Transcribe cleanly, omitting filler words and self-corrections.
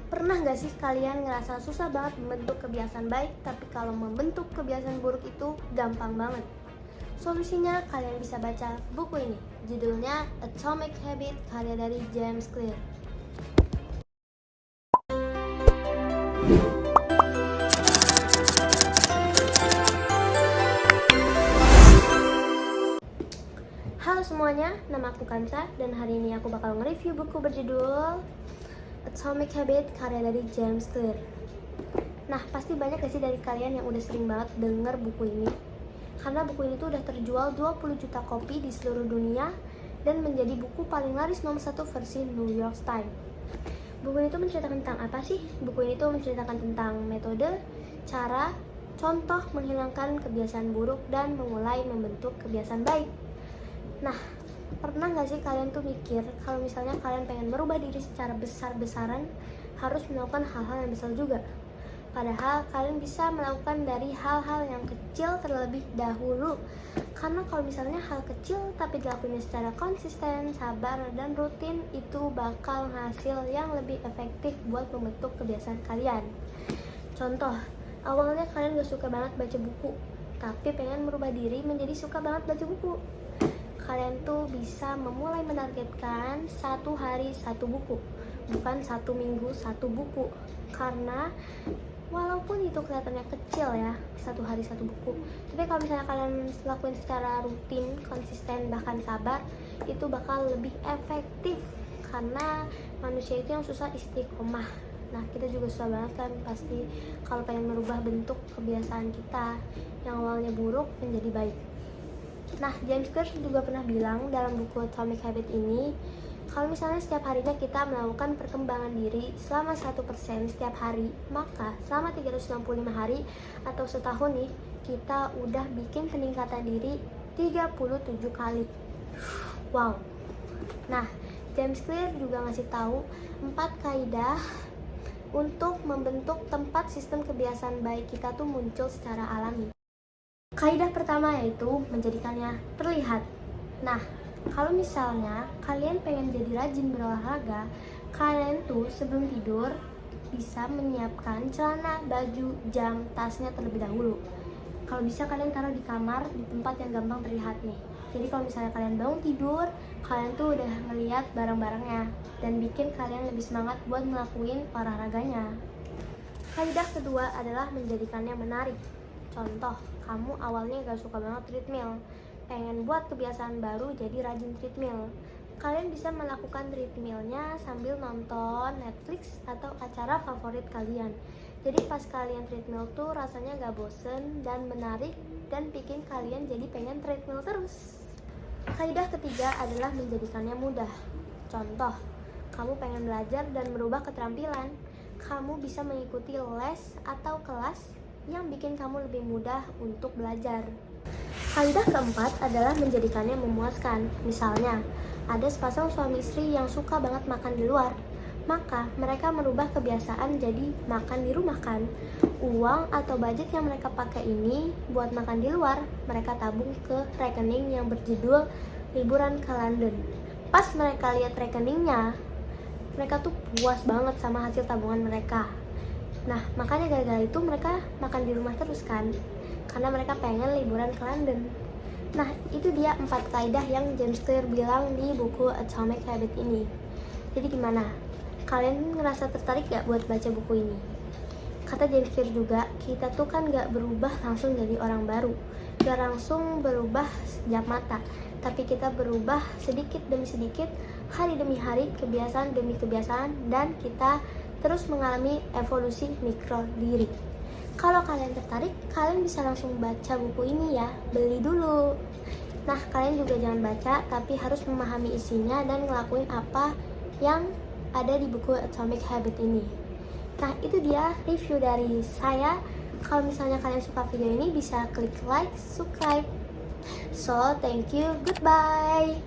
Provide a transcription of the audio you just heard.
Pernah nggak sih kalian ngerasa susah banget membentuk kebiasaan baik, tapi kalau membentuk kebiasaan buruk itu gampang banget? Solusinya kalian bisa baca buku ini. Judulnya Atomic Habit, karya dari James Clear. Halo semuanya, nama aku Kansa dan hari ini aku bakal nge-review buku berjudul Atomic Habit, karya dari James Clear. Nah, pasti banyak gak sih dari kalian yang udah sering banget denger buku ini? Karena buku ini tuh udah terjual 20 juta kopi di seluruh dunia dan menjadi buku paling laris nomor 1 versi New York Times. Buku ini tuh menceritakan tentang apa sih? Buku ini tuh menceritakan tentang metode, cara, contoh menghilangkan kebiasaan buruk dan memulai membentuk kebiasaan baik. Nah, pernah gak sih kalian tuh mikir kalau misalnya kalian pengen merubah diri secara besar-besaran harus melakukan hal-hal yang besar juga? Padahal kalian bisa melakukan dari hal-hal yang kecil terlebih dahulu. Karena kalau misalnya hal kecil tapi dilakukan secara konsisten, sabar, dan rutin, itu bakal hasil yang lebih efektif buat membentuk kebiasaan kalian. Contoh, awalnya kalian gak suka banget baca buku, tapi pengen merubah diri menjadi suka banget baca buku. Kalian tuh bisa memulai menargetkan 1 hari 1 buku, bukan 1 minggu 1 buku. Karena walaupun itu kelihatannya kecil ya, 1 hari 1 buku, tapi kalau misalnya kalian lakuin secara rutin, konsisten, bahkan sabar, itu bakal lebih efektif. Karena manusia itu yang susah istiqomah. Nah, kita juga susah banget kan pasti kalau pengen merubah bentuk kebiasaan kita yang awalnya buruk menjadi baik. Nah, James Clear juga pernah bilang dalam buku Atomic Habit ini, kalau misalnya setiap harinya kita melakukan perkembangan diri selama 1% setiap hari, maka selama 365 hari atau setahun nih, kita udah bikin peningkatan diri 37 kali. Wow. Nah, James Clear juga ngasih tahu 4 kaidah untuk membentuk tempat sistem kebiasaan baik kita tuh muncul secara alami. Kaidah pertama yaitu menjadikannya terlihat. Nah, kalau misalnya kalian pengen jadi rajin berolahraga, kalian tuh sebelum tidur bisa menyiapkan celana, baju, jam, tasnya terlebih dahulu. Kalau bisa kalian taruh di kamar di tempat yang gampang terlihat nih. Jadi kalau misalnya kalian bangun tidur, kalian tuh udah ngeliat barang-barangnya dan bikin kalian lebih semangat buat ngelakuin olahraganya. Kaidah kedua adalah menjadikannya menarik. Contoh, kamu awalnya gak suka banget treadmill, pengen buat kebiasaan baru jadi rajin treadmill. Kalian bisa melakukan treadmillnya sambil nonton Netflix atau acara favorit kalian. Jadi pas kalian treadmill tuh rasanya gak bosen dan menarik dan bikin kalian jadi pengen treadmill terus. Kaidah ketiga adalah menjadikannya mudah. Contoh, kamu pengen belajar dan merubah keterampilan. Kamu bisa mengikuti les atau kelas yang bikin kamu lebih mudah untuk belajar. Kaidah keempat adalah menjadikannya memuaskan. Misalnya, ada sepasang suami istri yang suka banget makan di luar, maka mereka merubah kebiasaan jadi makan di rumah kan. Uang atau budget yang mereka pakai ini buat makan di luar, mereka tabung ke rekening yang berjudul liburan ke London. Pas mereka lihat rekeningnya, mereka tuh puas banget sama hasil tabungan mereka. Nah, makanya gara-gara itu mereka makan di rumah terus kan, karena mereka pengen liburan ke London. Nah, itu dia 4 kaidah yang James Clear bilang di buku Atomic Habit ini. Jadi gimana? Kalian ngerasa tertarik gak buat baca buku ini? Kata James Clear juga, kita tuh kan gak berubah langsung jadi orang baru, gak langsung berubah sekejap mata, tapi kita berubah sedikit demi sedikit, hari demi hari, kebiasaan demi kebiasaan, dan kita terus mengalami evolusi mikro diri. Kalau kalian tertarik, kalian bisa langsung baca buku ini ya, beli dulu. Nah, kalian juga jangan baca, tapi harus memahami isinya dan ngelakuin apa yang ada di buku Atomic Habit ini. Nah, itu dia review dari saya. Kalau misalnya kalian suka video ini, bisa klik like, subscribe. So, thank you, goodbye.